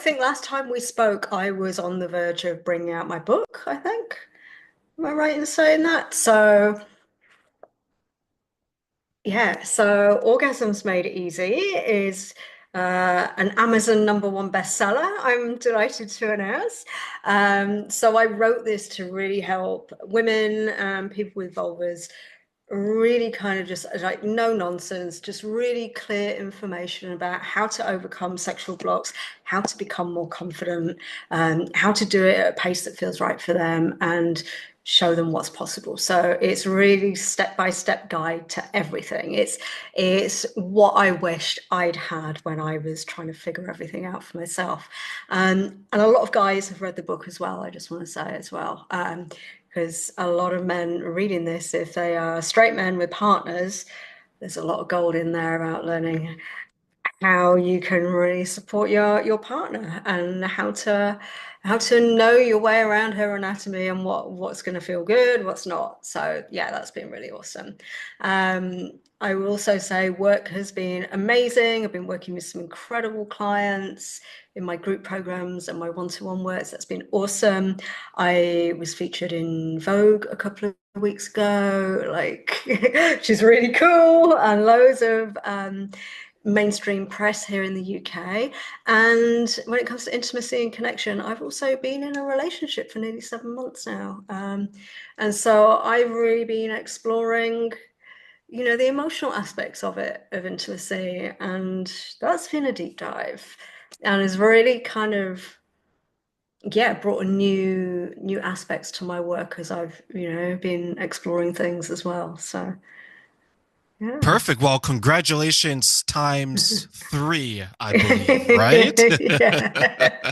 think last time we spoke, I was on the verge of bringing out my book, I think. Am I right in saying that? So, yeah, so Orgasms Made Easy is an Amazon #1 bestseller, I'm delighted to announce. So I wrote this to really help women and people with vulvas really kind of just like no nonsense, just really clear information about how to overcome sexual blocks, how to become more confident, how to do it at a pace that feels right for them, and show them what's possible. So it's really step-by-step guide to everything. It's what I wished I'd had when I was trying to figure everything out for myself. And a lot of guys have read the book as well, I just want to say as well. Because a lot of men reading this, if they are straight men with partners, there's a lot of gold in there about learning how you can really support your partner and how to know your way around her anatomy and what's going to feel good, what's not. So yeah, that's been really awesome. I will also say work has been amazing. I've been working with some incredible clients in my group programs and my one-to-one works. That's been awesome. I was featured in Vogue a couple of weeks ago, like which is really cool, and loads of mainstream press here in the UK. And when it comes to intimacy and connection, I've also been in a relationship for nearly 7 months now. And so I've really been exploring, the emotional aspects of it, of intimacy. And that's been a deep dive and has really kind of, yeah, brought a new aspects to my work as I've, been exploring things as well. So, yeah. Perfect. Well, congratulations times three, I believe, right? Yeah.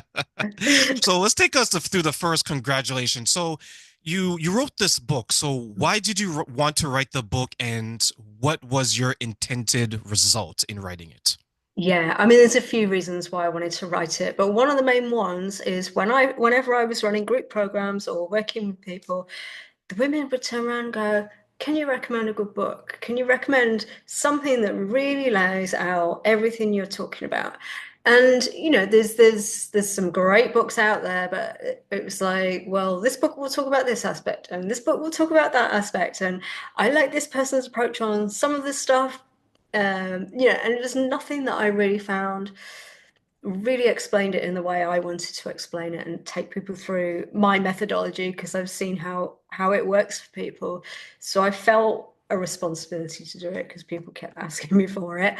So let's take us through the first congratulations. So you wrote this book. So why did you want to write the book, and what was your intended result in writing it? Yeah, I mean, there's a few reasons why I wanted to write it, but one of the main ones is whenever I was running group programs or working with people, the women would turn around and go, "Can you recommend a good book? Can you recommend something that really lays out everything you're talking about?" And there's some great books out there, but it was like, well, this book will talk about this aspect, and this book will talk about that aspect, and I like this person's approach on some of this stuff. And there's nothing that I really found really explained it in the way I wanted to explain it and take people through my methodology because I've seen how it works for people. So I felt a responsibility to do it because people kept asking me for it.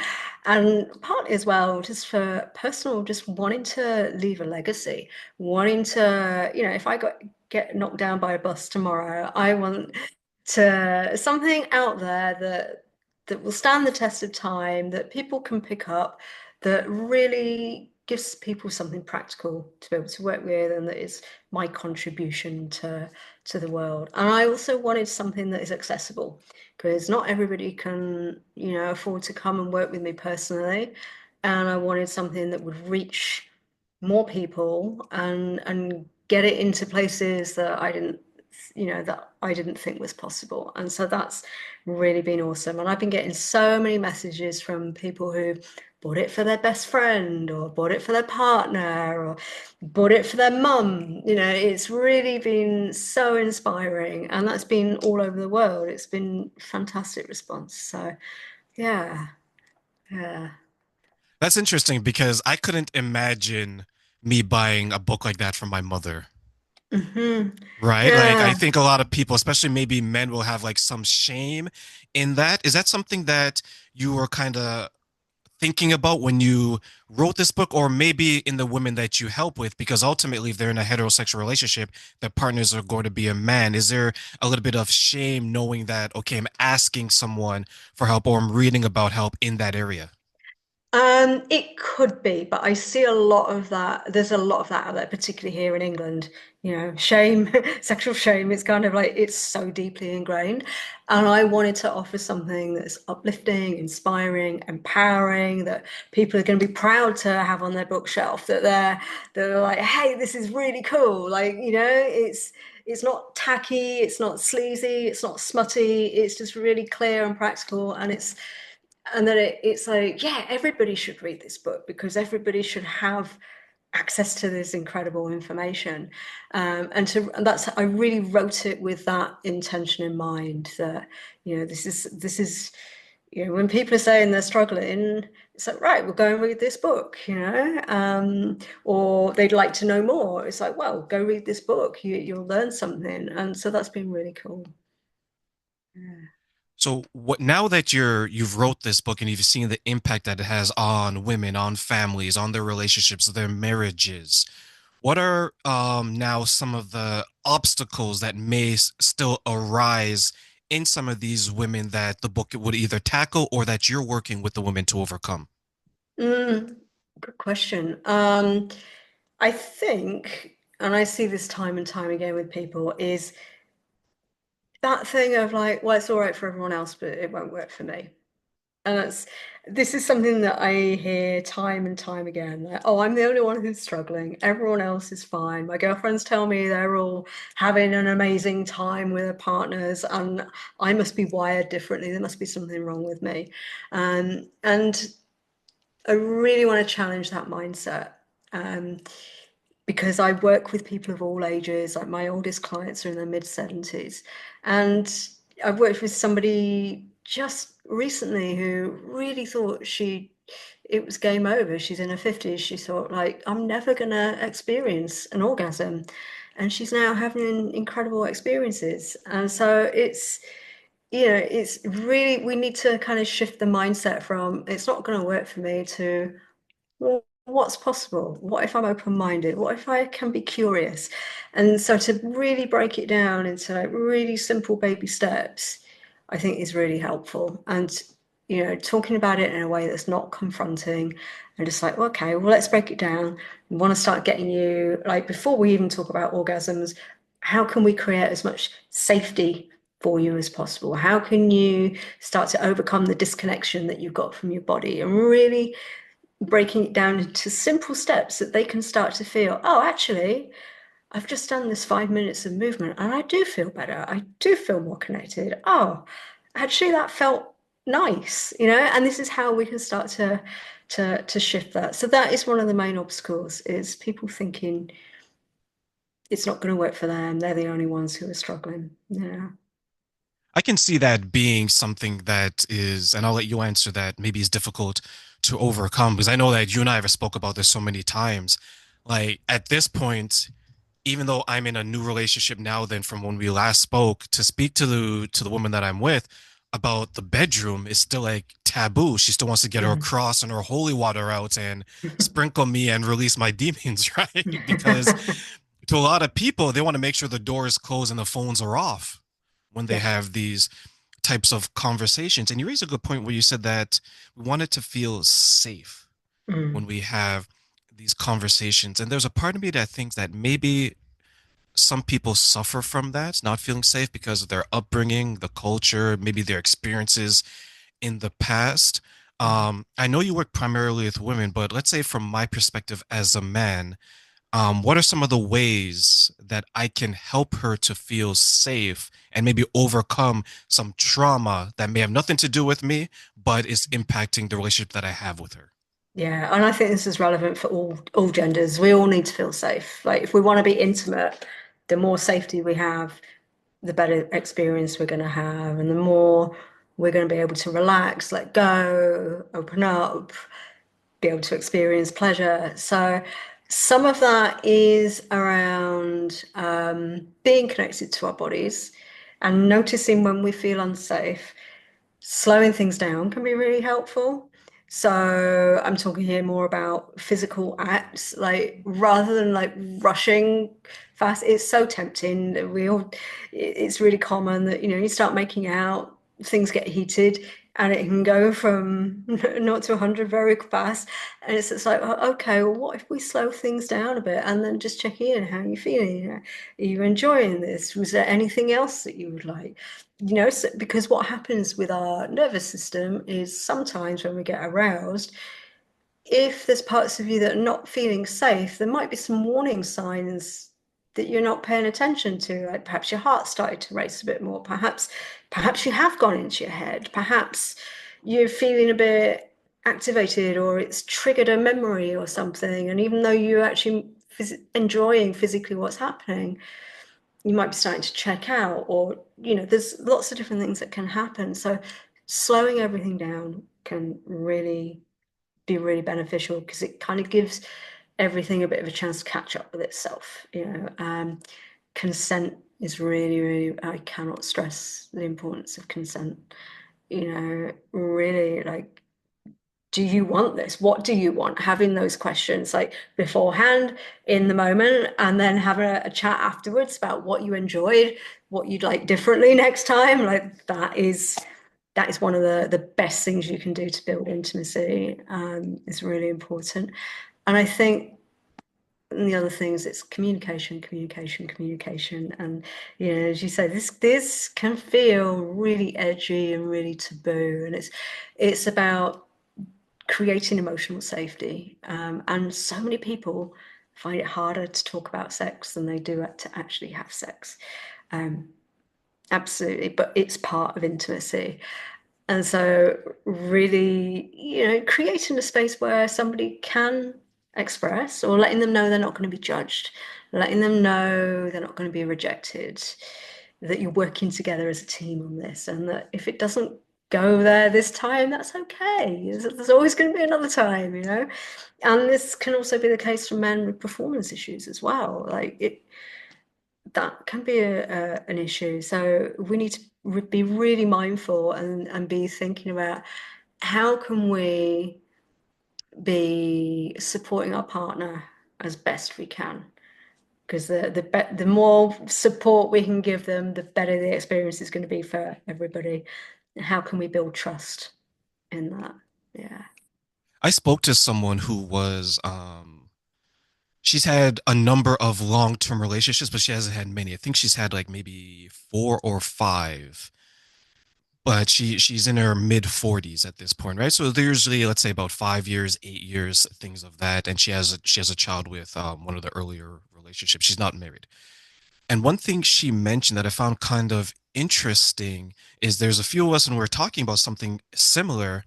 And partly as well, just for personal, just wanting to leave a legacy, wanting to, if I get knocked down by a bus tomorrow, I want to something out there that will stand the test of time, that people can pick up, that really gives people something practical to be able to work with, and that is my contribution to the world. And I also wanted something that is accessible because not everybody can, afford to come and work with me personally. And I wanted something that would reach more people and get it into places that I didn't think was possible. And so that's really been awesome. And I've been getting so many messages from people who bought it for their best friend or bought it for their partner or bought it for their mum. It's really been so inspiring, and that's been all over the world. It's been fantastic response. So yeah, yeah. That's interesting because I couldn't imagine me buying a book like that from my mother. Hmm. Right? Like, I Yeah. think a lot of people, especially maybe men, will have like some shame in that. Is that something that you were kind of thinking about when you wrote this book, or maybe in the women that you help with? Because ultimately, if they're in a heterosexual relationship, their partners are going to be a man. Is there a little bit of shame knowing that, okay, I'm asking someone for help or I'm reading about help in that area? It could be, but I see a lot of that. There's a lot of that out there, particularly here in England. Shame, sexual shame. It's kind of like it's so deeply ingrained. And I wanted to offer something that's uplifting, inspiring, empowering, that people are going to be proud to have on their bookshelf, that they're like, hey, this is really cool. Like, it's not tacky, it's not sleazy, it's not smutty, it's just really clear and practical, and then it's like, yeah, everybody should read this book because everybody should have access to this incredible information. And that's, I really wrote it with that intention in mind, that, this is, when people are saying they're struggling, it's like, right, we'll go and read this book, or they'd like to know more. It's like, well, go read this book. You'll learn something. And so that's been really cool. Yeah. So what now that you've wrote this book and you've seen the impact that it has on women, on families, on their relationships, their marriages, what are now some of the obstacles that may still arise in some of these women that the book would either tackle or that you're working with the women to overcome? Mm, good question. I think, and I see this time and time again with people, is that thing of like, well, it's all right for everyone else, but it won't work for me. And this is something that I hear time and time again. Like, oh, I'm the only one who's struggling. Everyone else is fine. My girlfriends tell me they're all having an amazing time with their partners, and I must be wired differently. There must be something wrong with me. And I really want to challenge that mindset. Um, because I work with people of all ages. Like my oldest clients are in their mid 70s. And I've worked with somebody just recently who really thought it was game over. She's in her 50s. She thought, like, I'm never going to experience an orgasm. And she's now having incredible experiences. And so it's really, we need to kind of shift the mindset from it's not going to work for me to, well, what's possible? What if I'm open-minded? What if I can be curious? And so to really break it down into like really simple baby steps, I think is really helpful. And talking about it in a way that's not confronting and just like, okay, well, let's break it down. We want to start getting you, like, before we even talk about orgasms, how can we create as much safety for you as possible? How can you start to overcome the disconnection that you've got from your body, and really breaking it down into simple steps that they can start to feel, oh, actually, I've just done this 5 minutes of movement and I do feel better. I do feel more connected. Oh, actually, that felt nice, and this is how we can start to shift that. So that is one of the main obstacles, is people thinking it's not going to work for them. They're the only ones who are struggling. Yeah. I can see that being something that is, and I'll let you answer that, maybe is difficult to overcome because I know that you and I have spoke about this so many times. Like at this point, even though I'm in a new relationship now than from when we last spoke, to speak to the woman that I'm with about the bedroom is still like taboo. She still wants to get her Mm. cross and her holy water out and sprinkle me and release my demons, right? Because to a lot of people, they want to make sure the door is closed and the phones are off when they Yeah. have these types of conversations. And you raised a good point where you said that we wanted to feel safe when Mm. we have these conversations. And there's a part of me that thinks that maybe some people suffer from that, not feeling safe because of their upbringing, the culture, maybe their experiences in the past. I know you work primarily with women, but let's say from my perspective as a man, what are some of the ways that I can help her to feel safe and maybe overcome some trauma that may have nothing to do with me, but is impacting the relationship that I have with her? Yeah, and I think this is relevant for all genders. We all need to feel safe. Like if we want to be intimate, the more safety we have, the better experience we're going to have, and the more we're going to be able to relax, let go, open up, be able to experience pleasure. So some of that is around being connected to our bodies and noticing when we feel unsafe. Slowing things down can be really helpful. So I'm talking here more about physical acts, like rather than like rushing fast. It's so tempting. It's really common that, you start making out, things get heated, and it can go from 0 to 100 very fast. And it's like, oh, okay, well, what if we slow things down a bit and then just check in? How are you feeling? Are you enjoying this? Was there anything else that you would like? So, because what happens with our nervous system is sometimes when we get aroused, if there's parts of you that are not feeling safe, there might be some warning signs that you're not paying attention to. Like perhaps your heart started to race a bit more. Perhaps you have gone into your head. Perhaps you're feeling a bit activated or it's triggered a memory or something. And even though you're actually enjoying physically what's happening, you might be starting to check out, or, there's lots of different things that can happen. So slowing everything down can really be really beneficial because it kind of gives everything a bit of a chance to catch up with itself. Consent is really, really, I cannot stress the importance of consent. Really, like, do you want this? What do you want? Having those questions like beforehand in the moment, and then having a chat afterwards about what you enjoyed, what you'd like differently next time. Like that is one of the best things you can do to build intimacy. It's really important. And I think the other things, it's communication, communication, communication. And as you say, this can feel really edgy and really taboo. And it's about creating emotional safety. And so many people find it harder to talk about sex than they do to actually have sex. Um, Absolutely, but it's part of intimacy. And so, really, creating a space where somebody can express, or letting them know they're not going to be judged, letting them know they're not going to be rejected, that you're working together as a team on this, and that if it doesn't go there this time, that's okay. There's always going to be another time. And this can also be the case for men with performance issues as well. Like that can be an issue. So we need to be really mindful and be thinking about how can we be supporting our partner as best we can. Because the more support we can give them, the better the experience is going to be for everybody. How can we build trust in that? Yeah. I spoke to someone who was she's had a number of long-term relationships, but she hasn't had many. I think she's had like maybe four or five, but she's in her mid 40s at this point, right? So they're usually, let's say, about 5 years, 8 years, things of that. And she has a child with one of the earlier relationships. She's not married. And one thing she mentioned that I found kind of interesting is there's a few of us and we're talking about something similar,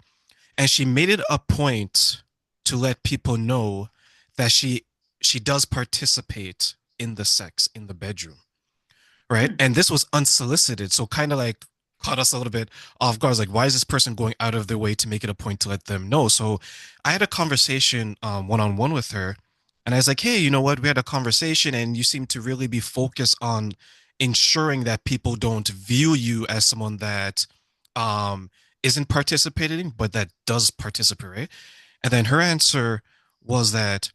and she made it a point to let people know that she does participate in the sex in the bedroom, right? Hmm. And this was unsolicited, so kind of like caught us a little bit off guard. Like, why is this person going out of their way to make it a point to let them know? So I had a conversation one-on-one with her, and I was like, hey, you know what? We had a conversation, and you seem to really be focused on ensuring that people don't view you as someone that um isn't participating, but that does participate, right? And then her answer was that,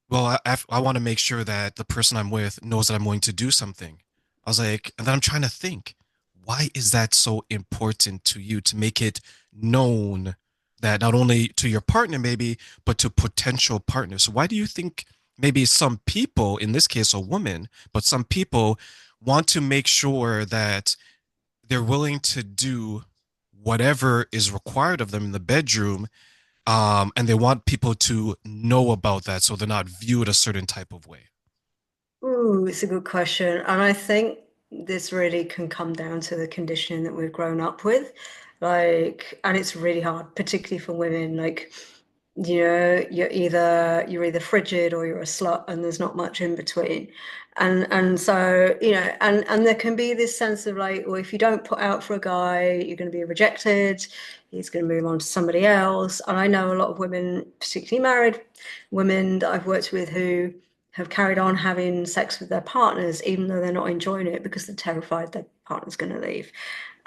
well, I want to make sure that the person I'm with knows that I'm willing to do something. I was like, and then I'm trying to think, why is that so important to you to make it known that not only to your partner, maybe, but to potential partners? So why do you think maybe some people, in this case, a woman, but some people want to make sure that they're willing to do whatever is required of them in the bedroom, and they want people to know about that so they're not viewed a certain type of way. Ooh, it's a good question. And I think this really can come down to the conditioning that we've grown up with. Like, and it's really hard, particularly for women. Like, you're either frigid or you're a slut, and there's not much in between. And so, and there can be this sense of like, well, if you don't put out for a guy, you're going to be rejected. He's going to move on to somebody else. And I know a lot of women, particularly married women that I've worked with, who have carried on having sex with their partners, even though they're not enjoying it because they're terrified their partner's going to leave.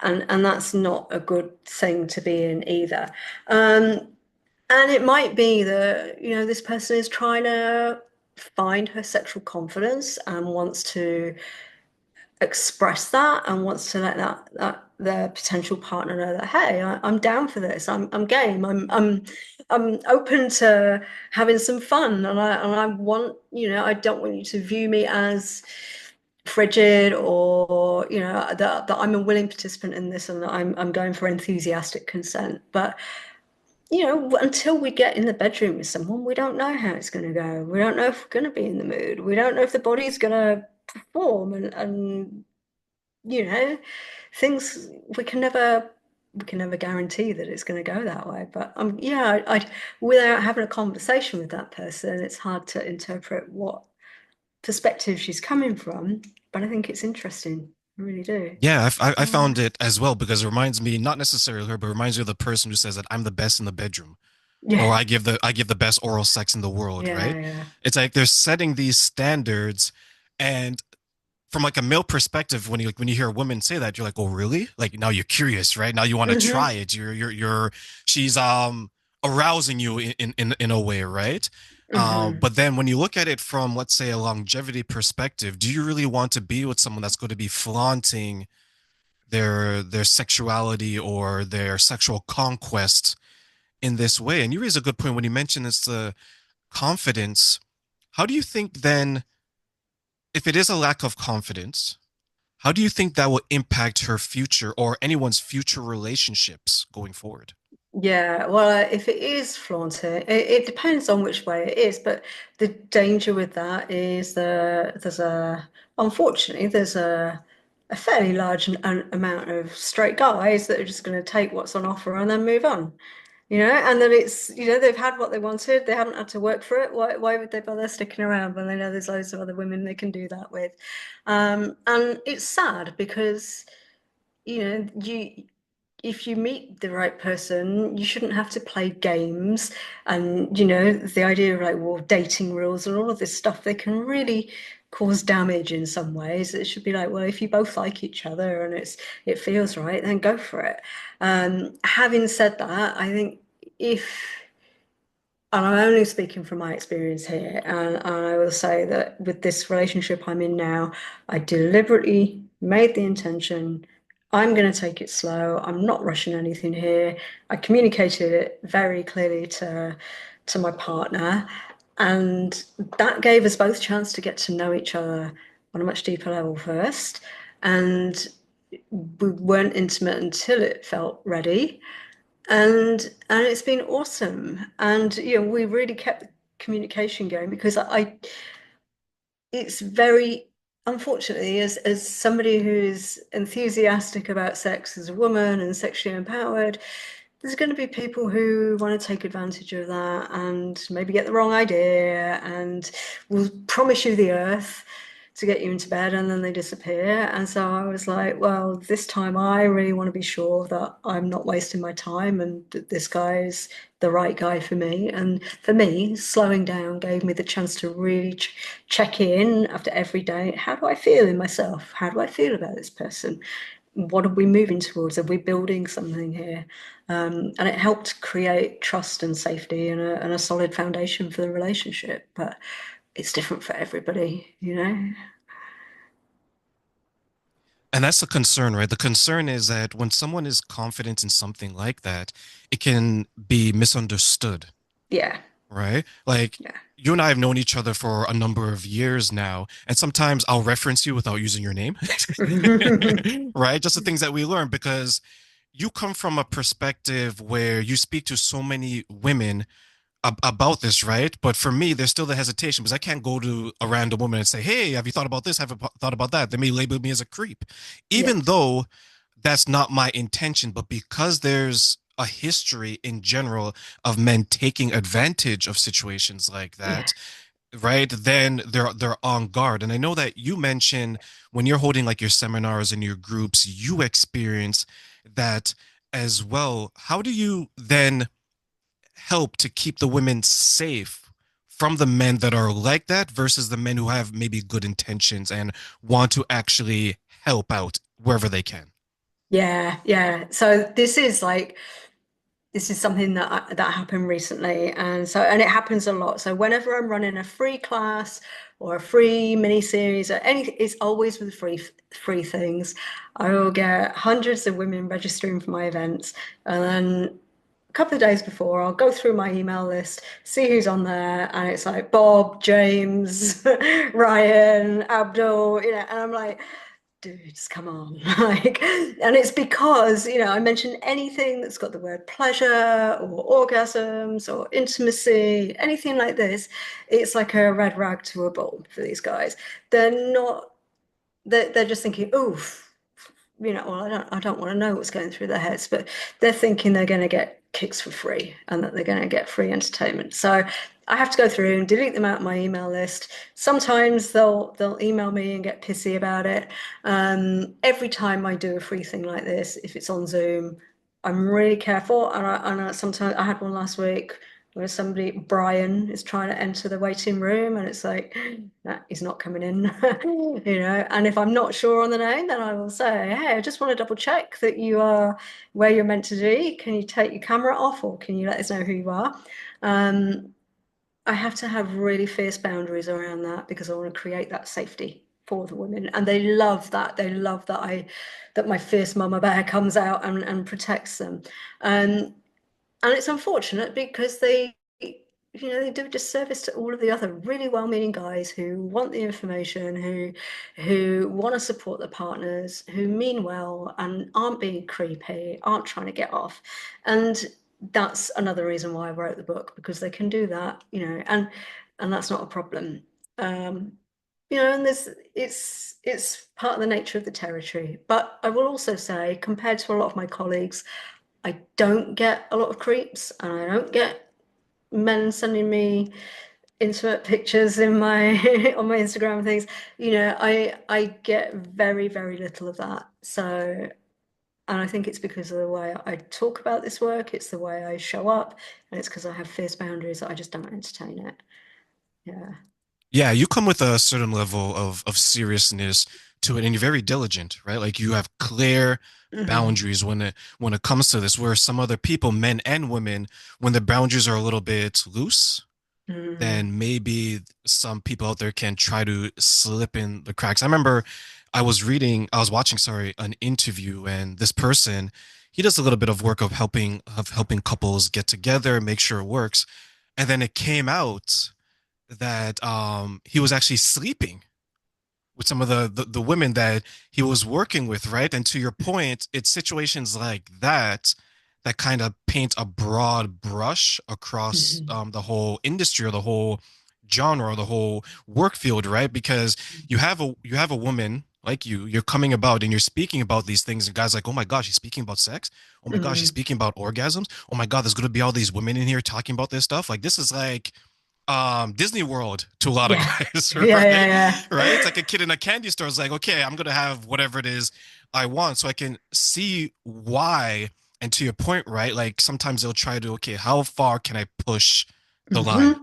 And that's not a good thing to be in either. And it might be that, this person is trying to find her sexual confidence and wants to express that and wants to let that their potential partner know that, hey, I'm down for this. I'm game. I'm open to having some fun, and I want, I don't want you to view me as frigid, or that I'm a willing participant in this, and that I'm going for enthusiastic consent. But until we get in the bedroom with someone, we don't know how it's going to go. We don't know if we're going to be in the mood. We don't know if the body's going to perform, and you know, things we can never we can never guarantee that it's going to go that way. But yeah, without having a conversation with that person, it's hard to interpret what perspective she's coming from. But I think it's interesting. I really do. Yeah, I Mm. found it as well because it reminds me, not necessarily her, but it reminds me of the person who says that I'm the best in the bedroom, or Yeah, I give the best oral sex in the world, yeah, right? yeah. It's like they're setting these standards, and from like a male perspective, when you hear a woman say that, you're like, oh really? Like now you're curious, right? Now you want to try Hmm. it. You're she's arousing you in a way, right? Hmm. But then when you look at it from, let's say, a longevity perspective, do you really want to be with someone that's going to be flaunting their sexuality or their sexual conquest in this way? And you raise a good point when you mention it's the confidence. How do you think then, if it is a lack of confidence, how do you think that will impact her future or anyone's future relationships going forward? Yeah, well, if it is flaunting, it depends on which way it is. But the danger with that is unfortunately, there's a fairly large amount of straight guys that are just going to take what's on offer and then move on. And then they've had what they wanted. They haven't had to work for it. Why would they bother sticking around when they know there's loads of other women they can do that with? And it's sad because, you if you meet the right person, you shouldn't have to play games. And, the idea of like, well, dating rules and all of this stuff, they can really cause damage in some ways. It should be like, well, if you both like each other and it feels right, then go for it. Having said that, I think if and I'm only speaking from my experience here, and I will say that with this relationship I'm in now, I deliberately made the intention, I'm going to take it slow. I'm not rushing anything here. I communicated it very clearly to my partner, and that gave us both a chance to get to know each other on a much deeper level first. And we weren't intimate until it felt ready, and it's been awesome. And we really kept the communication going because I it's very unfortunately, as somebody who's enthusiastic about sex as a woman and sexually empowered, there's going to be people who want to take advantage of that and maybe get the wrong idea and will promise you the earth to get you into bed and then they disappear. And so I was like, well, this time I really want to be sure that I'm not wasting my time and that this guy is the right guy for me. And for me, slowing down gave me the chance to really check in after every day. How do I feel in myself? How do I feel about this person? What are we moving towards? Are we building something here? And it helped create trust and safety and a solid foundation for the relationship. But it's different for everybody. And that's the concern, right? The concern is that when someone is confident in something like that, it can be misunderstood, Yeah, right? Like yeah. you and I have known each other for a number of years now, and sometimes I'll reference you without using your name, right? Just the things that we learn because you come from a perspective where you speak to so many women about this, right? But for me, there's still the hesitation because I can't go to a random woman and say, "Hey, have you thought about this? Have you thought about that?" They may label me as a creep, Yeah, even though that's not my intention. But because there's a history in general of men taking advantage of situations like yeah. that, right? Then they're on guard. And I know that you mentioned when you're holding like your seminars and your groups, you experience that as well. How do you then help to keep the women safe from the men that are like that versus the men who have maybe good intentions and want to actually help out wherever they can? Yeah, yeah. So this is something that happened recently, and it happens a lot. So whenever I'm running a free class or a free mini series or anything, it's always with free things. I will get hundreds of women registering for my events, and then a couple of days before, I'll go through my email list, see who's on there, and it's like Bob, James, Ryan, Abdul, and I'm like, dudes, come on. And it's because, I mention anything that's got the word pleasure or orgasms or intimacy, anything like this, it's like a red rag to a bull for these guys. They're not, they're just thinking, oof. well, I don't want to know what's going through their heads, but they're thinking they're going to get kicks for free and that they're going to get free entertainment. So I have to go through and delete them out of my email list. Sometimes they'll email me and get pissy about it. Every time I do a free thing like this, if it's on Zoom, I'm really careful. And sometimes I had one last week where somebody, Brian, is trying to enter the waiting room, and it's like, nah, he's not coming in, And if I'm not sure on the name, then I will say, hey, I just want to double check that you are where you're meant to be. Can you take your camera off, or can you let us know who you are? Um, I have to have really fierce boundaries around that because I want to create that safety for the women, and they love that. They love that that my fierce mama bear comes out and protects them. Um, and it's unfortunate because they do a disservice to all of the other really well-meaning guys who want the information, who want to support their partners, who mean well and aren't being creepy, aren't trying to get off. And that's another reason why I wrote the book, because they can do that, and that's not a problem. Um, and it's part of the nature of the territory. But I will also say, compared to a lot of my colleagues, I don't get a lot of creeps, and I don't get men sending me intimate pictures in my on my Instagram and things. I get very, very little of that. So, and I think it's because of the way I talk about this work, it's the way I show up, and it's because I have fierce boundaries that I just don't entertain it. Yeah. Yeah, you come with a certain level of seriousness to it, and you're very diligent, right? Like you have clear Hmm. boundaries when it comes to this, where some other people, men and women, when the boundaries are a little bit loose, Hmm. then maybe some people out there can try to slip in the cracks. I was watching, sorry, an interview, and this person, he does a little bit of work of helping couples get together, make sure it works. And then it came out that he was actually sleeping with some of the women that he was working with, right? And to your point, it's situations like that that kind of paint a broad brush across Hmm. the whole industry or the whole genre or the whole work field, right? Because you have a woman like you're coming about and you're speaking about these things, and guys like, oh my gosh, he's speaking about sex. Oh my gosh, he's Hmm. speaking about orgasms. Oh my God, there's gonna be all these women in here talking about this stuff. Like this is like Disney World to a lot of Yeah. guys, Yeah, right? yeah, Right? It's yeah. like a kid in a candy store is like, okay, I'm gonna have whatever it is I want, so I can see why. And to your point, right? Like sometimes they'll try to, okay, how far can I push the line, Hmm.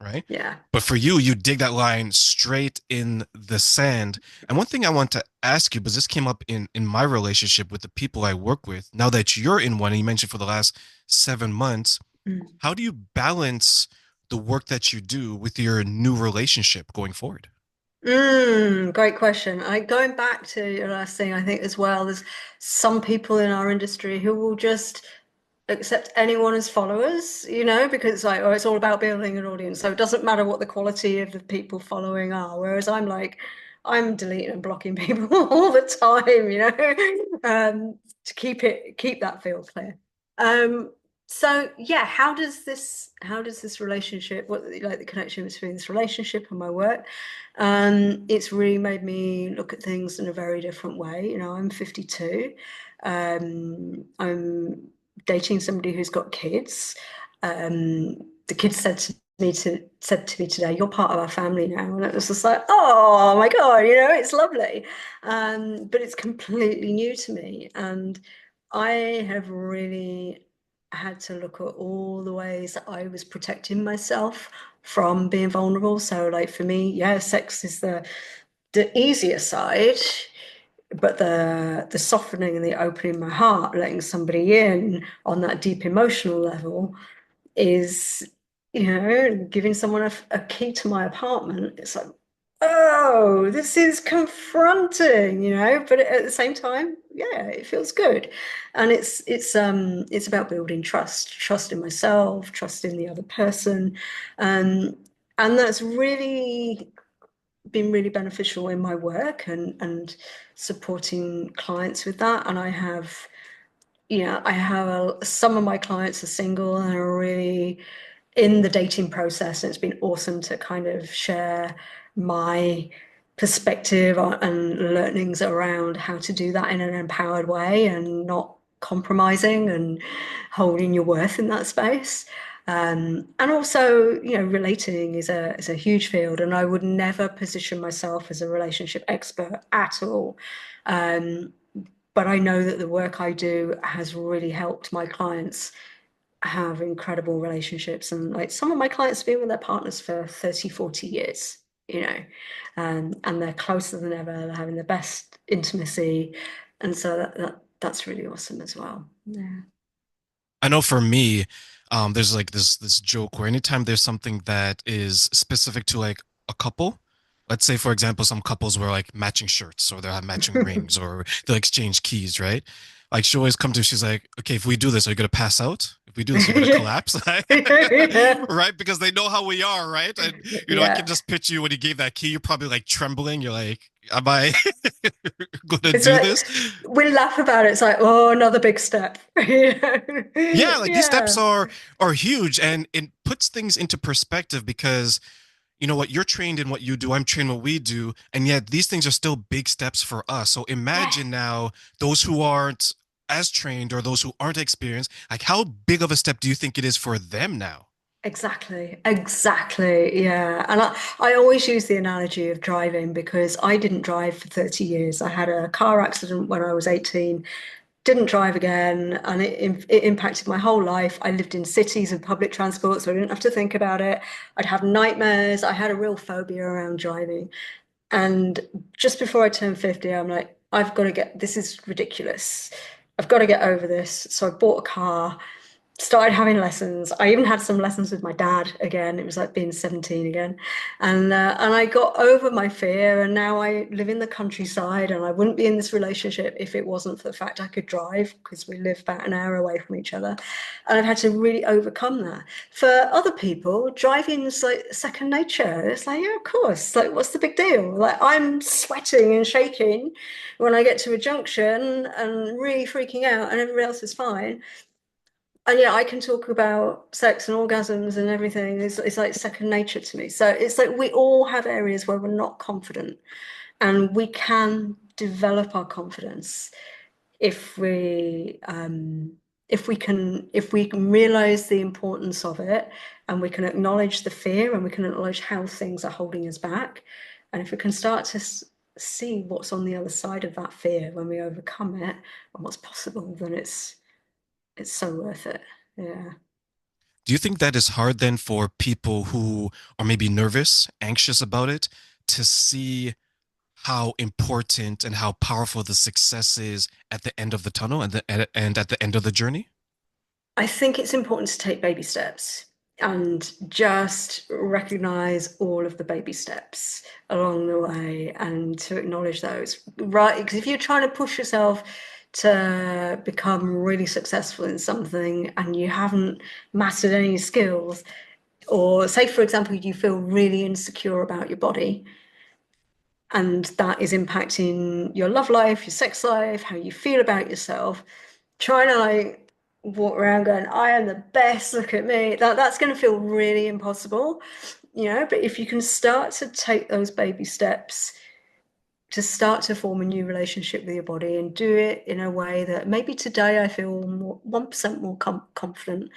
right? Yeah. But for you, you dig that line straight in the sand. And one thing I want to ask you, because this came up in my relationship with the people I work with, now that you're in one, and you mentioned for the last 7 months, Mm. how do you balance the work that you do with your new relationship going forward? Great question. Going back to your last thing, I think as well, there's some people in our industry who will just accept anyone as followers, because it's like, oh, it's all about building an audience. So it doesn't matter what the quality of the people following are. Whereas I'm like, I'm deleting and blocking people all the time, to keep that field clear. Um, so yeah, how does this relationship, the connection between this relationship and my work? It's really made me look at things in a very different way. I'm 52. I'm dating somebody who's got kids. The kids said to me today, "You're part of our family now," and it was just like, "Oh my God, it's lovely." But it's completely new to me, and I have really had to look at all the ways that I was protecting myself from being vulnerable. So, like for me, yeah, sex is the easier side, but the softening and the opening my heart, letting somebody in on that deep emotional level is, giving someone a key to my apartment. It's like, oh, this is confronting, but at the same time, yeah, it feels good. And it's about building trust in myself, trust in the other person. Um, and that's really been really beneficial in my work and supporting clients with that. And some of my clients are single and are really in the dating process, and it's been awesome to kind of share my perspective and learnings around how to do that in an empowered way and not compromising and holding your worth in that space. And also, relating is a huge field, and I would never position myself as a relationship expert at all. Um, but I know that the work I do has really helped my clients have incredible relationships. And like some of my clients have been with their partners for 30, 40 years, you know, and they're closer than ever, they're having the best intimacy. And so that's really awesome as well. Yeah. I know for me, there's like this joke where anytime there's something that is specific to like a couple, let's say for example, some couples wear like matching shirts or they'll have matching rings or they'll exchange keys, right? Like she always comes to, she's like, okay, if we do this, are you gonna pass out? If we do this, you're gonna Yeah. collapse, Yeah. right? Because they know how we are, right? And I can Yeah. just picture you when you gave that key, you're probably like trembling. You're like, am I gonna It's do like this? we laugh about it. It's like, oh, another big step. Yeah, like these steps Yeah, are huge and it puts things into perspective because you know what, you're trained in what you do, I'm trained in what we do, and yet these things are still big steps for us. So yeah, imagine now those who aren't as trained or those who aren't experienced, like how big of a step do you think it is for them now? exactly, exactly. Yeah. And I always use the analogy of driving because I didn't drive for 30 years. I had a car accident when I was 18, didn't drive again, and it impacted my whole life. I lived in cities and public transport, so I didn't have to think about it. I'd have nightmares. I had a real phobia around driving. And just before I turned 50, I'm like, I've got to get, this is ridiculous. I've got to get over this. So I bought a car, started having lessons. I even had some lessons with my dad again. It was like being 17 again. And I got over my fear, and now I live in the countryside, and I wouldn't be in this relationship if it wasn't for the fact I could drive because we live about an hour away from each other. And I've had to really overcome that. For other people, driving is like second nature. It's like, yeah, of course. Like, what's the big deal? Like, I'm sweating and shaking when I get to a junction and really freaking out, and everybody else is fine. And yeah, I can talk about sex and orgasms and everything. It's like second nature to me. So it's like we all have areas where we're not confident, and we can develop our confidence if we can realize the importance of it, and we can acknowledge the fear, and we can acknowledge how things are holding us back, and if we can start to see what's on the other side of that fear when we overcome it and what's possible, then it's so worth it. Yeah. Do you think that is hard then for people who are maybe nervous, anxious about it, to see how important and how powerful the success is at the end of the tunnel and at the end of the journey? I think it's important to take baby steps and just recognize all of the baby steps along the way and to acknowledge those. Right. Because if you're trying to push yourself to become really successful in something and you haven't mastered any skills, or say, for example, you feel really insecure about your body, and that is impacting your love life, your sex life, how you feel about yourself, trying to like walk around going, I am the best, look at me, that's going to feel really impossible, but if you can start to take those baby steps to start to form a new relationship with your body and do it in a way that maybe today I feel 1% more confident,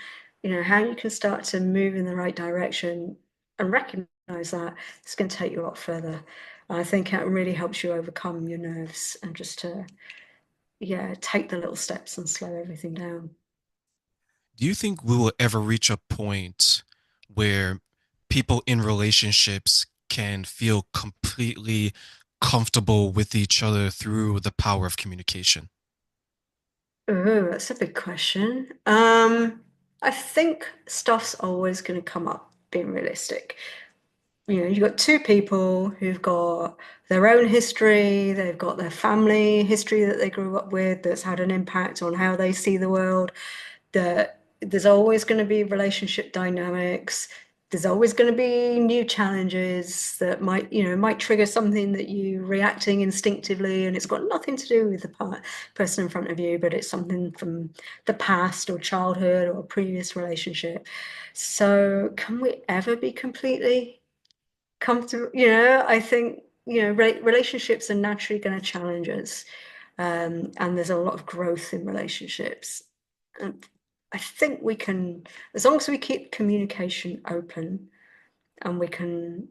how you can start to move in the right direction and recognize that it's going to take you a lot further. I think it really helps you overcome your nerves and just to, yeah, take the little steps and slow everything down. Do you think we will ever reach a point where people in relationships can feel completely comfortable with each other through the power of communication? Oh, that's a big question. I think stuff's always going to come up, being realistic. You've got two people who've got their own history, they've got their family history that they grew up with that's had an impact on how they see the world, that there's always going to be relationship dynamics. There's always going to be new challenges that might trigger something that you reacting instinctively, and it's got nothing to do with the person in front of you, but it's something from the past or childhood or a previous relationship. So can we ever be completely comfortable? I think relationships are naturally going to challenge us, and there's a lot of growth in relationships. And I think we can, as long as we keep communication open and we can,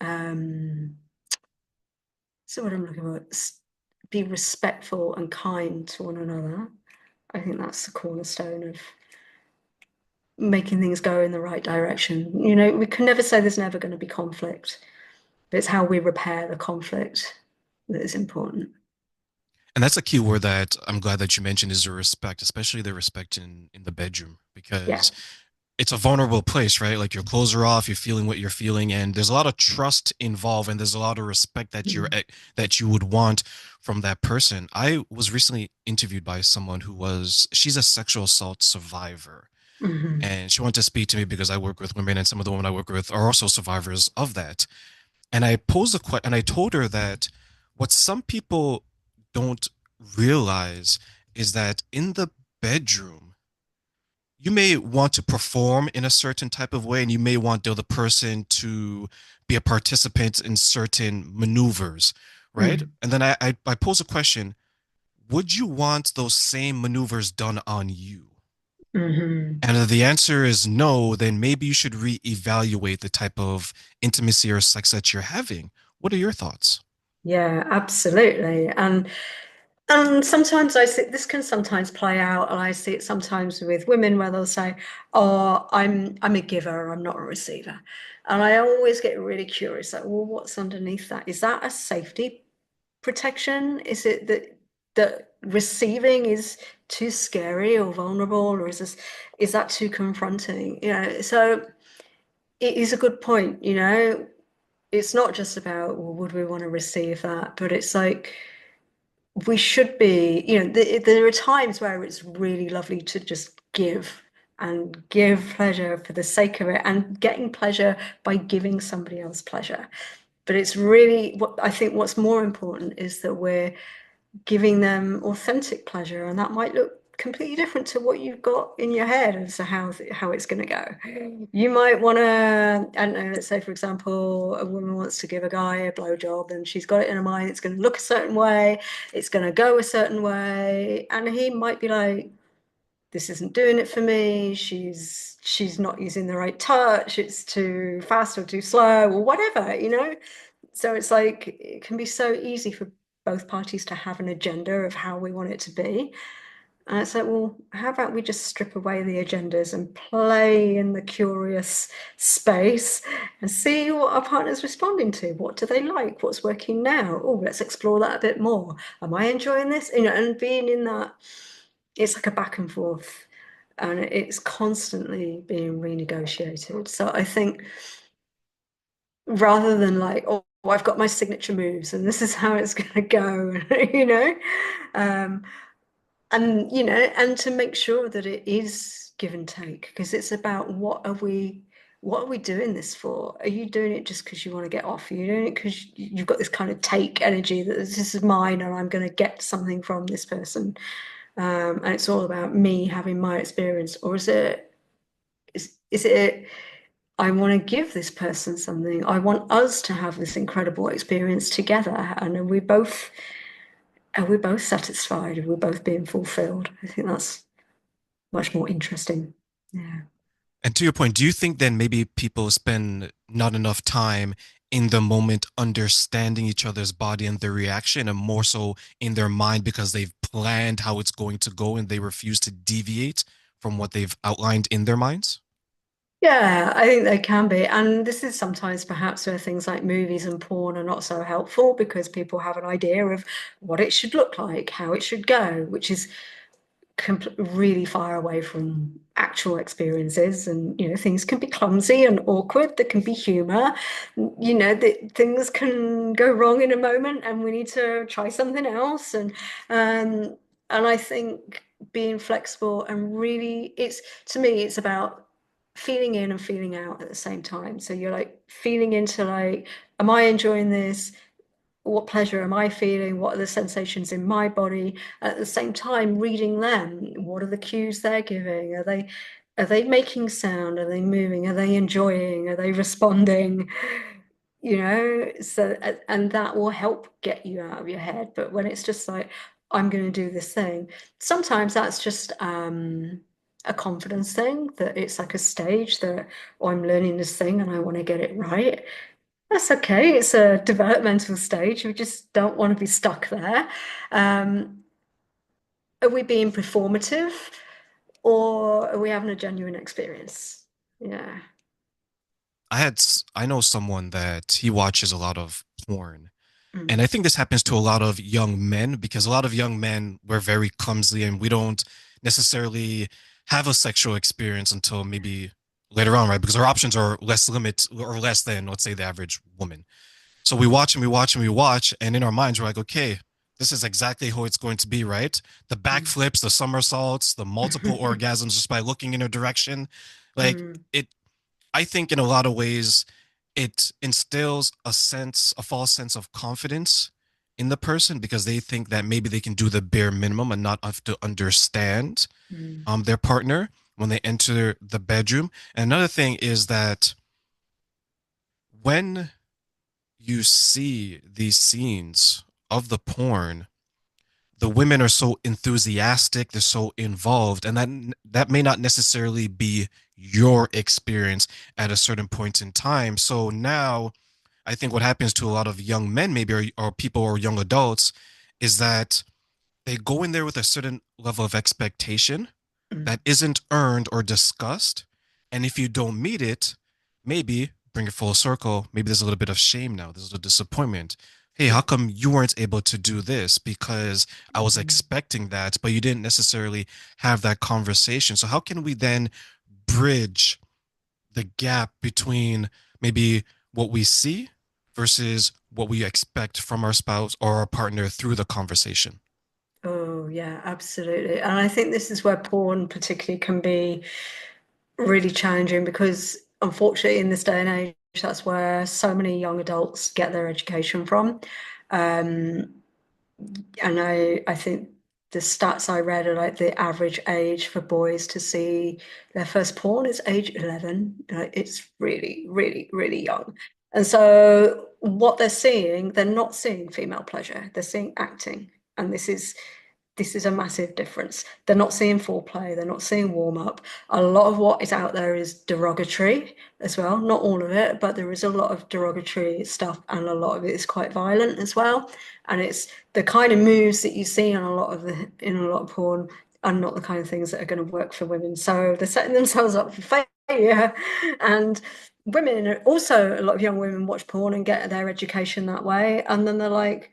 um, so what I'm looking for, be respectful and kind to one another. I think that's the cornerstone of making things go in the right direction. We can never say there's never going to be conflict, but it's how we repair the conflict that is important. And that's a key word that I'm glad that you mentioned is the respect, especially the respect in the bedroom, Yeah. because it's a vulnerable place, right? Like your clothes are off, you're feeling what you're feeling, and there's a lot of trust involved, and there's a lot of respect that Mm-hmm. that you would want from that person. I was recently interviewed by someone she's a sexual assault survivor, Mm-hmm. and she wanted to speak to me because I work with women, and some of the women I work with are also survivors of that. And I posed a question, and I told her that what some people don't realize is that in the bedroom, you may want to perform in a certain type of way, and you may want the other person to be a participant in certain maneuvers, right? And then I pose a question: would you want those same maneuvers done on you? Mm-hmm. And if the answer is no, then maybe you should reevaluate the type of intimacy or sex that you're having. What are your thoughts? Yeah, absolutely. And sometimes I see this can sometimes play out, and I see it sometimes with women where they'll say, "Oh, I'm a giver, I'm not a receiver." And I always get really curious, like, well, what's underneath that? Is that a safety protection? Is it that receiving is too scary or vulnerable, or is that too confronting? So it is a good point, It's not just about, well, would we want to receive that, but it's like we should be, there are times where it's really lovely to just give and give pleasure for the sake of it and getting pleasure by giving somebody else pleasure. But it's really what I think what's more important is that we're giving them authentic pleasure, and that might look completely different to what you've got in your head as to how it's going to go. You might want to, I don't know, let's say for example, a woman wants to give a guy a blowjob, and she's got it in her mind it's going to look a certain way, it's going to go a certain way, and he might be like, this isn't doing it for me. She's not using the right touch. It's too fast or too slow or whatever. So it's like it can be so easy for both parties to have an agenda of how we want it to be. And it's like, well, how about we just strip away the agendas and play in the curious space and see what our partner's responding to? What do they like? What's working now? Oh, let's explore that a bit more. Am I enjoying this? And being in that, it's like a back and forth, and it's constantly being renegotiated. So I think rather than like, oh, I've got my signature moves and this is how it's going to go, um, and to make sure that it is give and take, because it's about what are we doing this for? Are you doing it just because you want to get off? Are you doing it because you've got this kind of take energy that this is mine and I'm going to get something from this person? And it's all about me having my experience, or is it I want to give this person something. I want us to have this incredible experience together. And are we both satisfied? Are we both being fulfilled? I think that's much more interesting. Yeah. And to your point, do you think then maybe people spend not enough time in the moment understanding each other's body and their reaction, and more so in their mind because they've planned how it's going to go and they refuse to deviate from what they've outlined in their minds? Yeah, I think they can be. And this is sometimes perhaps where things like movies and porn are not so helpful because people have an idea of what it should look like, how it should go, which is really far away from actual experiences. And things can be clumsy and awkward, there can be humor, that things can go wrong in a moment and we need to try something else. And I think being flexible and really, it's to me it's about feeling in and feeling out at the same time. So you're like feeling into, like, am I enjoying this? What pleasure am I feeling? What are the sensations in my body? At the same time, reading them. What are the cues they're giving? Are they making sound? Are they moving? Are they enjoying? Are they responding? so and that will help get you out of your head. But when it's just like, I'm going to do this thing, sometimes that's just a confidence thing, that it's like a stage that, oh, I'm learning this thing and I want to get it right. That's okay. It's a developmental stage. We just don't want to be stuck there. Um, are we being performative, or are we having a genuine experience? Yeah. I know someone that he watches a lot of porn. And Mm, I think this happens to a lot of young men because a lot of young men, we're very clumsy and we don't necessarily have a sexual experience until maybe later on, right? Because our options are less limit or less than, let's say, the average woman. So we watch and we watch and we watch, and in our minds, we're like, okay, this is exactly how it's going to be, right? The mm, backflips, the somersaults, the multiple orgasms just by looking in a direction. Like mm, it, I think in a lot of ways, it instills a false sense of confidence in the person because they think that maybe they can do the bare minimum and not have to understand mm, their partner when they enter the bedroom. And another thing is that when you see these scenes of the porn, the women are so enthusiastic, they're so involved, and that may not necessarily be your experience at a certain point in time. So now I think what happens to a lot of young men, maybe, or people or young adults, is that they go in there with a certain level of expectation mm. that isn't earned or discussed. And if you don't meet it, maybe bring it full circle. Maybe there's a little bit of shame now. There's a disappointment. Hey, how Yeah. come you weren't able to do this? Because I was Mhm. expecting that, but you didn't necessarily have that conversation. So, how can we then bridge the gap between maybe what we see versus what we expect from our spouse or our partner through the conversation? Oh, yeah, absolutely. And I think this is where porn particularly can be really challenging because unfortunately in this day and age, that's where so many young adults get their education from. Um, and I think the stats I read are like the average age for boys to see their first porn is age 11. Like, it's really, really, really young. And so what they're seeing, they're not seeing female pleasure, they're seeing acting. And this is a massive difference. They're not seeing foreplay, they're not seeing warm up. A lot of what is out there is derogatory as well. Not all of it, but there is a lot of derogatory stuff, and a lot of it is quite violent as well. And it's the kind of moves that you see on in a lot of porn are not the kind of things that are going to work for women. So they're setting themselves up for failure. And women, also a lot of young women watch porn and get their education that way. And then they're like,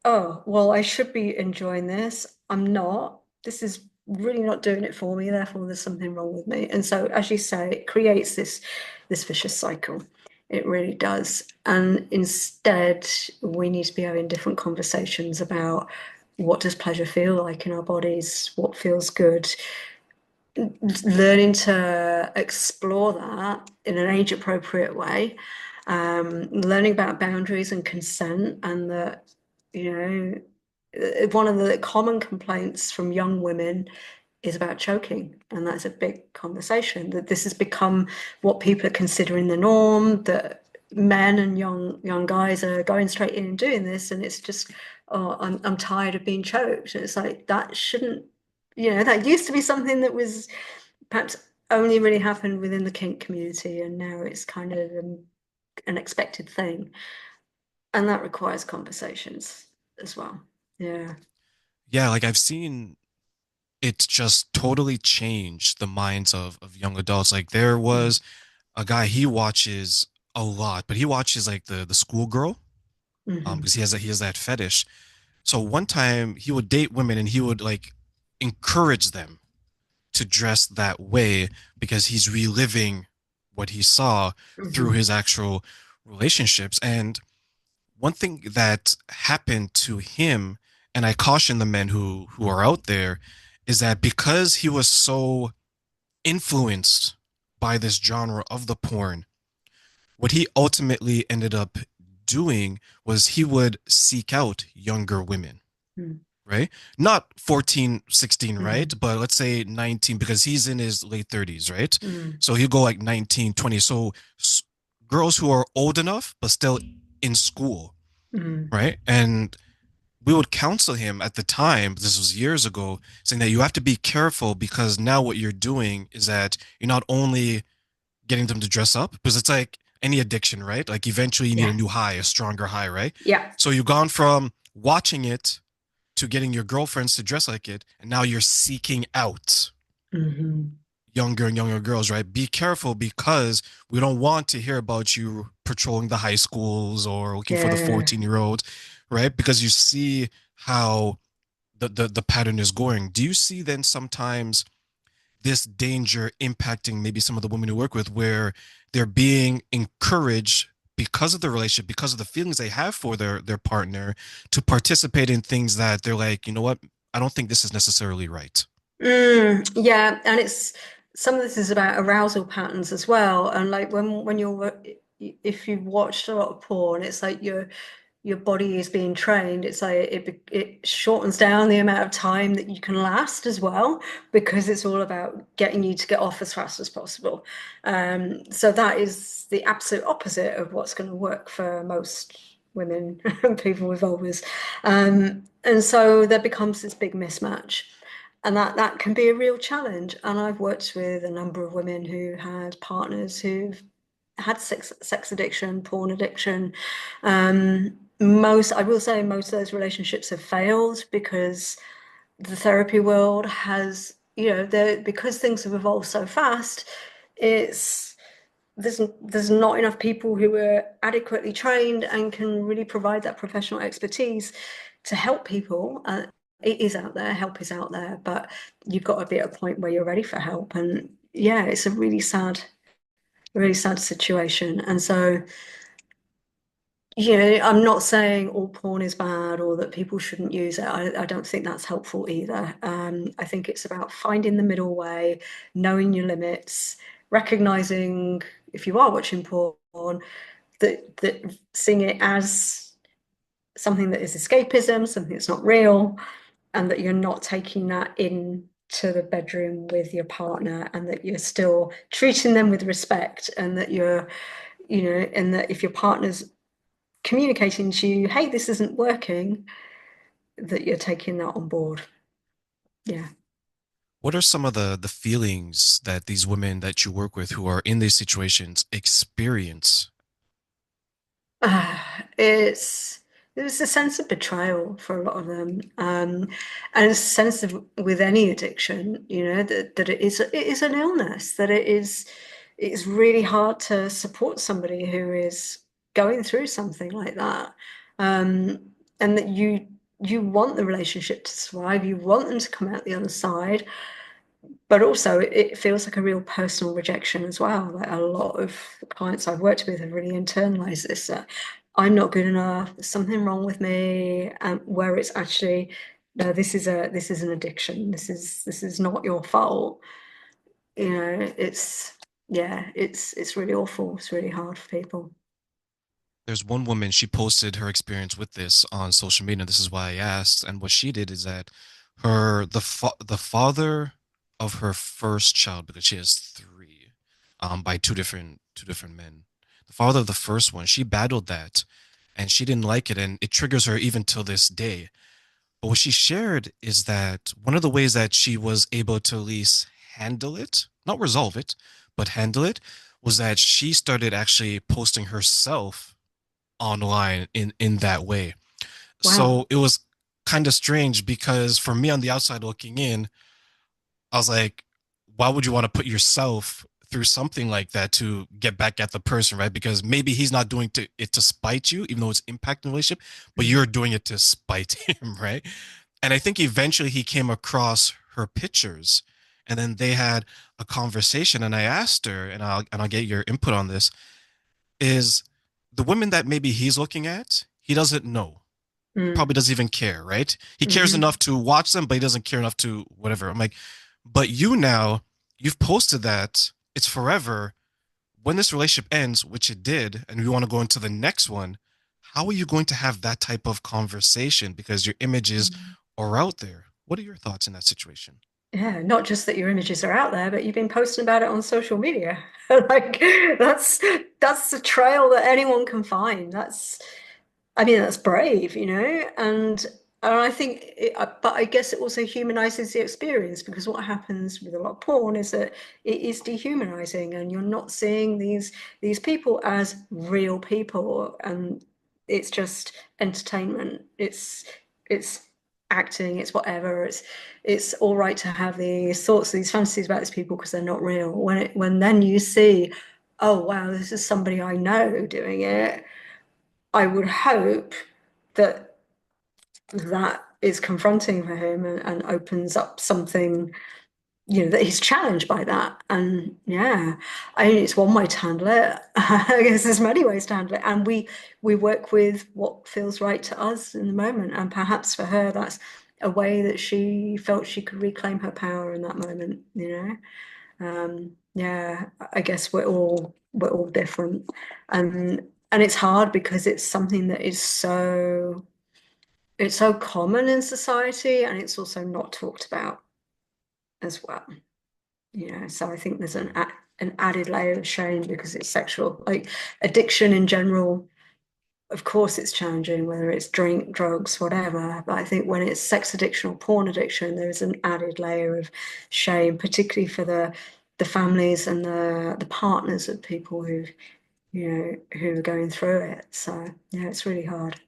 oh, well, I should be enjoying this. I'm not. This is really not doing it for me. Therefore, there's something wrong with me. And so, as you say, it creates this vicious cycle. It really does. And instead, we need to be having different conversations about what does pleasure feel like in our bodies, what feels good, learning to explore that in an age appropriate way, learning about boundaries and consent, and that, you know, one of the common complaints from young women is about choking. And that's a big conversation, that this has become what people are considering the norm, that men and young guys are going straight in and doing this. And it's just, oh, I'm tired of being choked. And it's like, that shouldn't, that used to be something that was perhaps only really happened within the kink community, and now it's kind of an expected thing, and that requires conversations as well. Yeah. Yeah, like I've seen it just totally changed the minds of young adults. Like there Mm. was a guy he watches a lot, but he watches like the schoolgirl Hmm. because he has that fetish. So one time he would date women and he would like encourage them to dress that way because he's reliving what he saw through Hmm. his actual relationships. And one thing that happened to him, and I caution the men who are out there, is that because he was so influenced by this genre of the porn, what he ultimately ended up doing was he would seek out younger women, right? Not 14, 16, right? Hmm. But let's say 19 because he's in his late 30s, right? Hmm. So he'll go like 19, 20. So girls who are old enough but still in school, Mm. right? And we would counsel him at the time, this was years ago, saying that you have to be careful because now what you're doing is that you're not only getting them to dress up, because it's like any addiction, right? Like eventually you need a Yeah. new high, a stronger high, right? Yeah. So you've gone from watching it to getting your girlfriends to dress like it, and now you're seeking out Hmm. younger and younger girls, right? Be careful because we don't want to hear about you patrolling the high schools or looking for the Yeah. 14-year-olds, right? Because you see how the pattern is going. Do you see then sometimes this danger impacting maybe some of the women you work with where they're being encouraged because of the relationship, because of the feelings they have for their partner to participate in things that they're like, you know what? I don't think this is necessarily right. Yeah, and it's some of this is about arousal patterns as well. And like when you're if you've watched a lot of porn, it's like your body is being trained. It's like it shortens down the amount of time that you can last as well, because it's all about getting you to get off as fast as possible. So that is the absolute opposite of what's going to work for most women and people with vulvas. And so there becomes this big mismatch. And that can be a real challenge. And I've worked with a number of women who had partners who've had sex addiction, porn addiction. I will say, most of those relationships have failed because the therapy world has, because things have evolved so fast, it's there's not enough people who are adequately trained and can really provide that professional expertise to help people. It is out there, help is out there, but you've got to be at a point where you're ready for help. And yeah, it's a really sad situation. And so, I'm not saying all porn is bad or that people shouldn't use it. I don't think that's helpful either. I think it's about finding the middle way, knowing your limits, recognizing if you are watching porn, that seeing it as something that is escapism, something that's not real, and that you're not taking that in to the bedroom with your partner, and that you're still treating them with respect, and that and that if your partner's communicating to you, hey, this isn't working, that you're taking that on board. Yeah. What are some of the feelings that these women that you work with who are in these situations experience? It's there's a sense of betrayal for a lot of them, and a sense of with any addiction, that it is an illness, that it's really hard to support somebody who is going through something like that, um, and that you want the relationship to survive, you want them to come out the other side, but also it feels like a real personal rejection as well. Like a lot of clients I've worked with have really internalized this. I'm not good enough. There's something wrong with me. Where it's actually, no, this is an addiction. This is not your fault. It's yeah, it's really awful. It's really hard for people. There's one woman, she posted her experience with this on social media. This is why I asked. And what she did is that the father of her first child, because she has three, by two different men. The father of the first one, she battled that and she didn't like it, and it triggers her even till this day. But what she shared is that one of the ways that she was able to at least handle it, not resolve it, but handle it, was that she started actually posting herself online in that way. Wow. So it was kind of strange because for me on the outside looking in, I was like, why would you want to put yourself through something like that to get back at the person, right? Because maybe he's not doing it to spite you, even though it's impacting the relationship, but Mm. you're doing it to spite him, right? And I think eventually he came across her pictures, and then they had a conversation. And I asked her, and I'll get your input on this, is the women that maybe he's looking at, he doesn't know. Probably Mm. doesn't even care, right? He cares Hmm. enough to watch them, but he doesn't care enough to whatever. I'm like, but you now, you've posted that it's forever. When this relationship ends, which it did, and we want to go into the next one, how are you going to have that type of conversation? Because your images are out there. What are your thoughts in that situation? Yeah, not just that your images are out there, but you've been posting about it on social media. Like that's that's a trail that anyone can find. I mean, that's brave, and I think, but I guess it also humanizes the experience because what happens with a lot of porn is that it is dehumanizing, and you're not seeing these people as real people, and it's just entertainment. It's acting. It's whatever. It's all right to have these thoughts, these fantasies about these people because they're not real. When then you see, oh wow, this is somebody I know doing it. I would hope that that is confronting for him and opens up something, that he's challenged by that. And yeah, I mean, it's one way to handle it. I guess there's many ways to handle it. And we work with what feels right to us in the moment. And perhaps for her, that's a way that she felt she could reclaim her power in that moment. Yeah, I guess we're all different. And it's hard because it's something that is so common in society, and it's also not talked about as well. So I think there's an added layer of shame because it's sexual. Like addiction in general, of course it's challenging, whether it's drink, drugs, whatever. But I think when it's sex addiction or porn addiction, there's an added layer of shame, particularly for the families and the partners of people who are going through it. So yeah, it's really hard.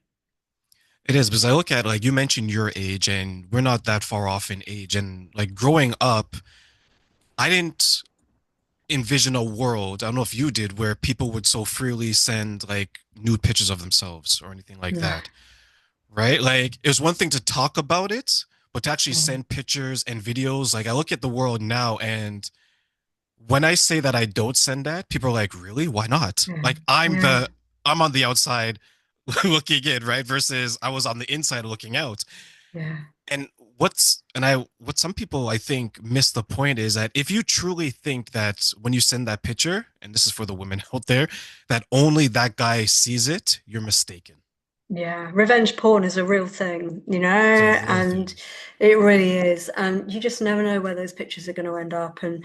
It is because I look at like you mentioned your age and we're not that far off in age. And like growing up, I didn't envision a world, I don't know if you did, where people would so freely send like nude pictures of themselves or anything like Yeah. that. Right? Like it was one thing to talk about it, but to actually Mm. send pictures and videos, like I look at the world now and when I say that I don't send that, people are like, really? Why not? Yeah. Like Yeah. I'm on the outside looking in, right? Versus I was on the inside looking out. Yeah. And what some people I think miss the point is that if you truly think that when you send that picture, and this is for the women out there, that only that guy sees it, you're mistaken. Yeah, revenge porn is a real thing, It's a real and thing. it really is. And you just never know where those pictures are going to end up. And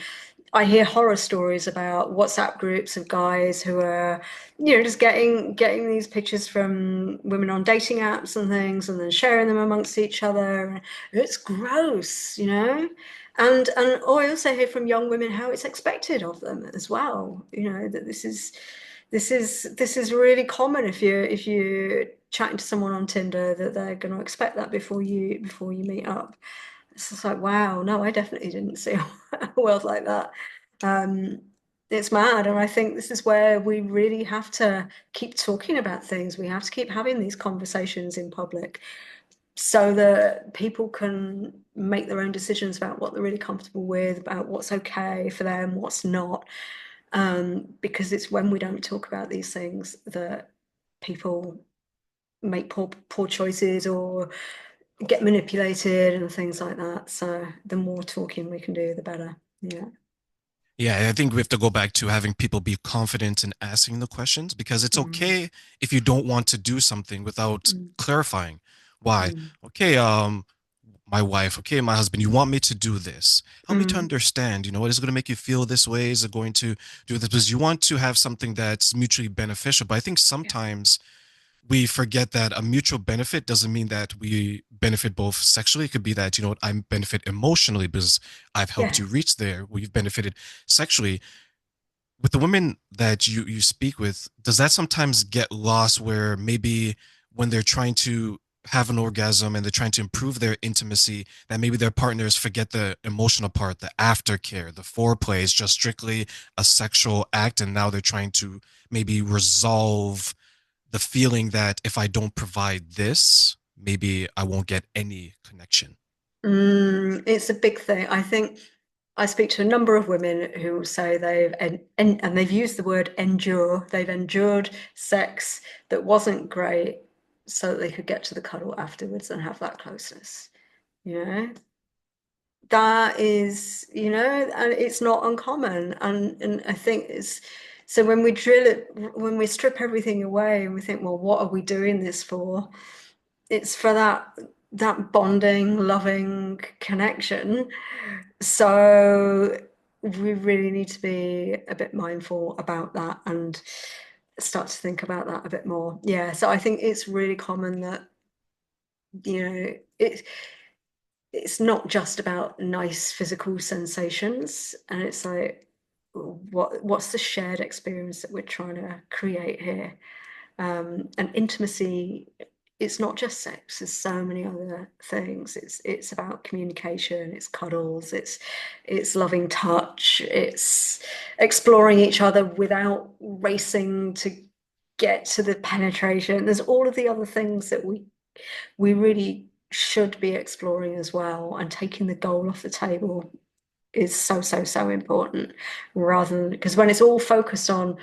I hear horror stories about WhatsApp groups of guys who are, just getting these pictures from women on dating apps and things, and then sharing them amongst each other. It's gross. And I also hear from young women how it's expected of them as well. That this is really common if you're chatting to someone on Tinder that they're going to expect that before you meet up. It's just like, wow, no, I definitely didn't see a world like that. Um, it's mad, and I think this is where we really have to keep talking about things. We have to keep having these conversations in public so that people can make their own decisions about what they're really comfortable with, about what's okay for them, what's not. Because it's when we don't talk about these things that people make poor choices or get manipulated and things like that. So the more talking we can do, the better. Yeah. Yeah, I think we have to go back to having people be confident in asking the questions because it's Mm, okay if you don't want to do something without mm, clarifying why. mm, Okay, my wife, okay, my husband, you want me to do this. Help me to mm. understand, what is it going to make you feel this way? Is it going to do this? Because you want to have something that's mutually beneficial. But I think Yeah. sometimes we forget that a mutual benefit doesn't mean that we benefit both sexually. It could be that, I benefit emotionally because I've helped Yeah. you reach there. We've benefited sexually. With the women that you speak with, does that sometimes get lost where maybe when they're trying to have an orgasm and they're trying to improve their intimacy, that maybe their partners forget the emotional part, the aftercare, the foreplay is just strictly a sexual act, and now they're trying to maybe resolve the feeling that if I don't provide this, maybe I won't get any connection. It's a big thing. I think I speak to a number of women who say and they've used the word endure. They've endured sex that wasn't great so that they could get to the cuddle afterwards and have that closeness. You know, that is, and it's not uncommon. And I think it's so when we drill it, when we strip everything away and we think, well, what are we doing this for? It's for that. that bonding, loving connection. So we really need to be a bit mindful about that and start to think about that a bit more. Yeah, so I think it's really common that, you know, it's not just about nice physical sensations, and it's like what's the shared experience that we're trying to create here? And intimacy, it's not just sex, there's so many other things. It's about communication, it's cuddles, it's loving touch, it's exploring each other without racing to get to the penetration. There's all of the other things that we really should be exploring as well, and taking the goal off the table is so important, rather than, because when it's all focused on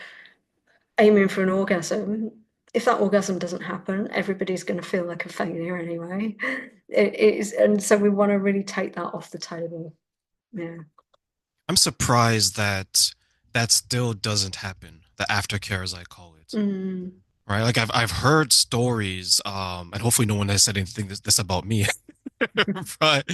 aiming for an orgasm, if that orgasm doesn't happen, everybody's going to feel like a failure anyway. It is, and so we want to really take that off the table. Yeah. I'm surprised that that still doesn't happen. The aftercare, as I call it, Mm, right? Like I've heard stories, and hopefully no one has said anything this about me. But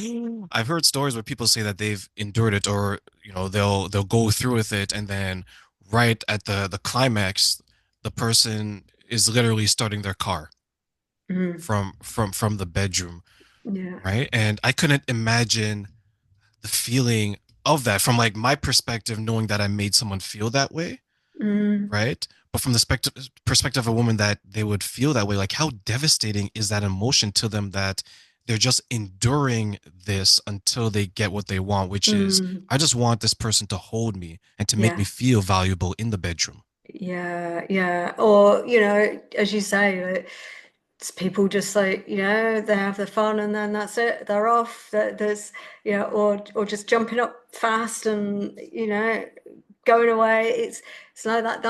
I've heard stories where people say that they've endured it, or they'll go through with it, and then right at the climax, the person is literally starting their car mm, from the bedroom, yeah. right? And I couldn't imagine the feeling of that from like my perspective, knowing that I made someone feel that way, Mm, right? But from the perspective of a woman that they would feel that way, like how devastating is that emotion to them that they're just enduring this until they get what they want, which is mm, I just want this person to hold me and to make me yeah. feel valuable in the bedroom. Yeah, yeah. Or, you know, as you say, like, it's people just like, you know, they have their fun and then that's it. They're off. There's, you know, or just jumping up fast and, you know, going away. It's like that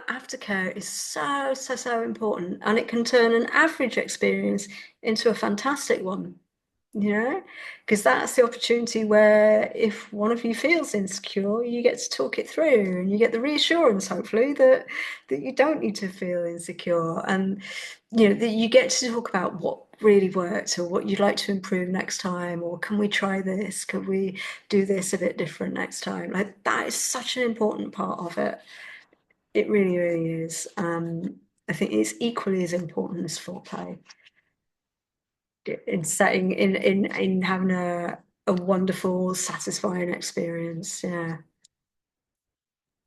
aftercare is so important, and it can turn an average experience into a fantastic one, you know, because that's the opportunity where if one of you feels insecure, you get to talk it through, and you get the reassurance, hopefully, that you don't need to feel insecure, and you know that you get to talk about what really worked or what you'd like to improve next time, or can we try this, could we do this a bit different next time. Like, that is such an important part of it. It really is. I think it's equally as important as foreplay in setting in having a wonderful, satisfying experience. Yeah.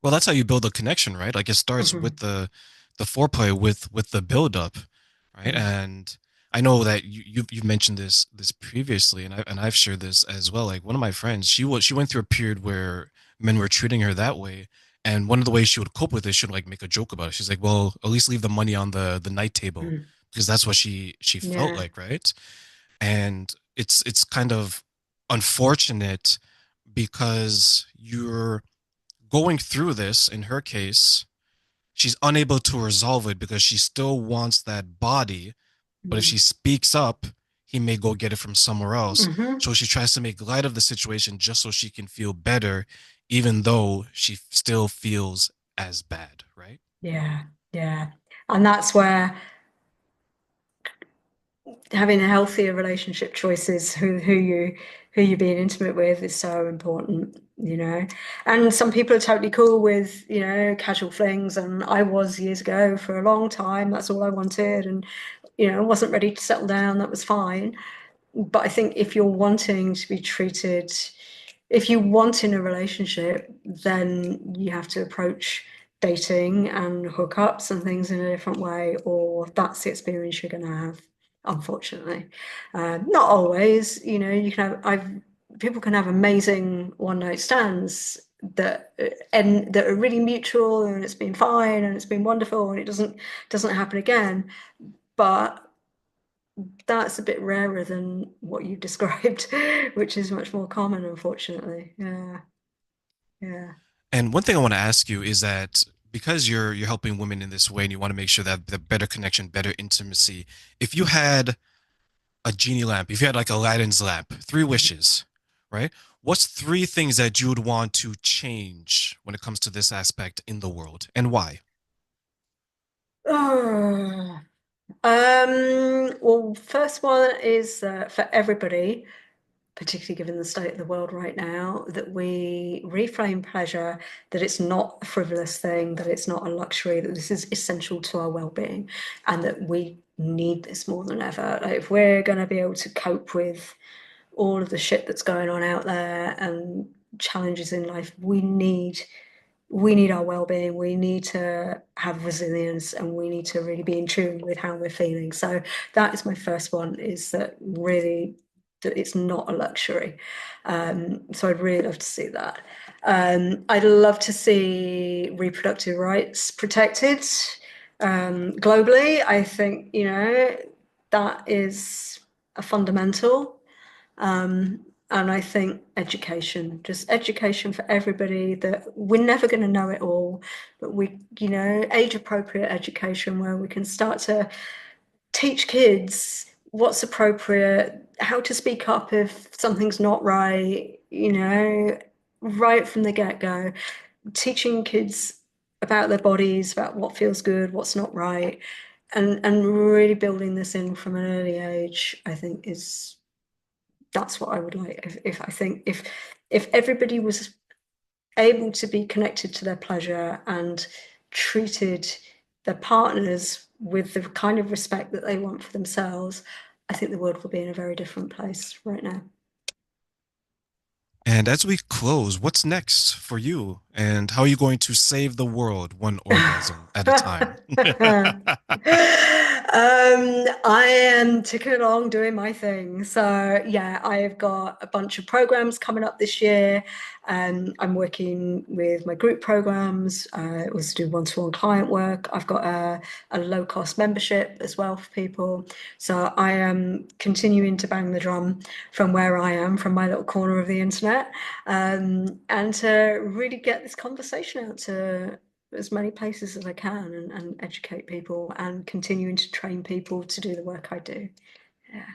Well, that's how you build a connection, right? Like it starts with Mhm. the foreplay, with the build up, right? Yeah. And I know that you've mentioned this previously, and I've shared this as well. Like one of my friends, she went through a period where men were treating her that way, and one of the ways she would cope with it, she'd like make a joke about it. She's like, "Well, at least leave the money on the night table," Mm. because that's what she felt Yeah. like, right? And it's kind of unfortunate because you're going through this, in her case, she's unable to resolve it because she still wants that body. But if she Mm. speaks up, he may go get it from somewhere else. Hmm. So she tries to make light of the situation just so she can feel better, even though she still feels as bad, right? Yeah. Yeah. And that's where having a healthier relationship choices, who you're being intimate with, is so important, you know. And some people are totally cool with, you know, casual flings, and I was years ago for a long time. That's all I wanted, and you know, wasn't ready to settle down. That was fine. But I think if you're wanting to be treated, if you want in a relationship, then you have to approach dating and hookups and things in a different way, or that's the experience you're going to have, unfortunately. Not always, you know, you can have, people can have amazing one night stands that and that are really mutual, and it's been fine and it's been wonderful and it doesn't happen again. But that's a bit rarer than what you described, which is much more common, unfortunately. Yeah, yeah. And one thing I want to ask you is that because you're helping women in this way and you want to make sure that the better connection, better intimacy, if you had a genie lamp, if you had like Aladdin's lamp, three wishes, right? What's three things that you would want to change when it comes to this aspect in the world, and why? Oh. Well, first one is for everybody, particularly given the state of the world right now, that we reframe pleasure, that it's not a frivolous thing, that it's not a luxury, that this is essential to our well-being, and that we need this more than ever. Like, if we're going to be able to cope with all of the shit that's going on out there and challenges in life, we need our well-being, we need to have resilience, and we need to really be in tune with how we're feeling. So that is my first one, is that really that it's not a luxury. So I'd really love to see that. I'd love to see reproductive rights protected globally. I think, that is a fundamental. And I think education, just education for everybody, that we're never going to know it all, but age appropriate education where we can start to teach kids what's appropriate, how to speak up if something's not right, right from the get-go, teaching kids about their bodies, about what feels good, what's not right, and really building this in from an early age, I think that's what I would like. If I think if everybody was able to be connected to their pleasure and treated their partners with the kind of respect that they want for themselves, I think the world will be in a very different place right now. And as we close, what's next for you? And how are you going to save the world one orgasm at a time? I am ticking along doing my thing. So yeah, I've got a bunch of programs coming up this year. I'm working with my group programs. It was to do one-to-one client work. I've got a low-cost membership as well for people. So I am continuing to bang the drum from where I am, from my little corner of the internet, and to really get this conversation out to as many places as I can, and educate people and continuing to train people to do the work I do. Yeah.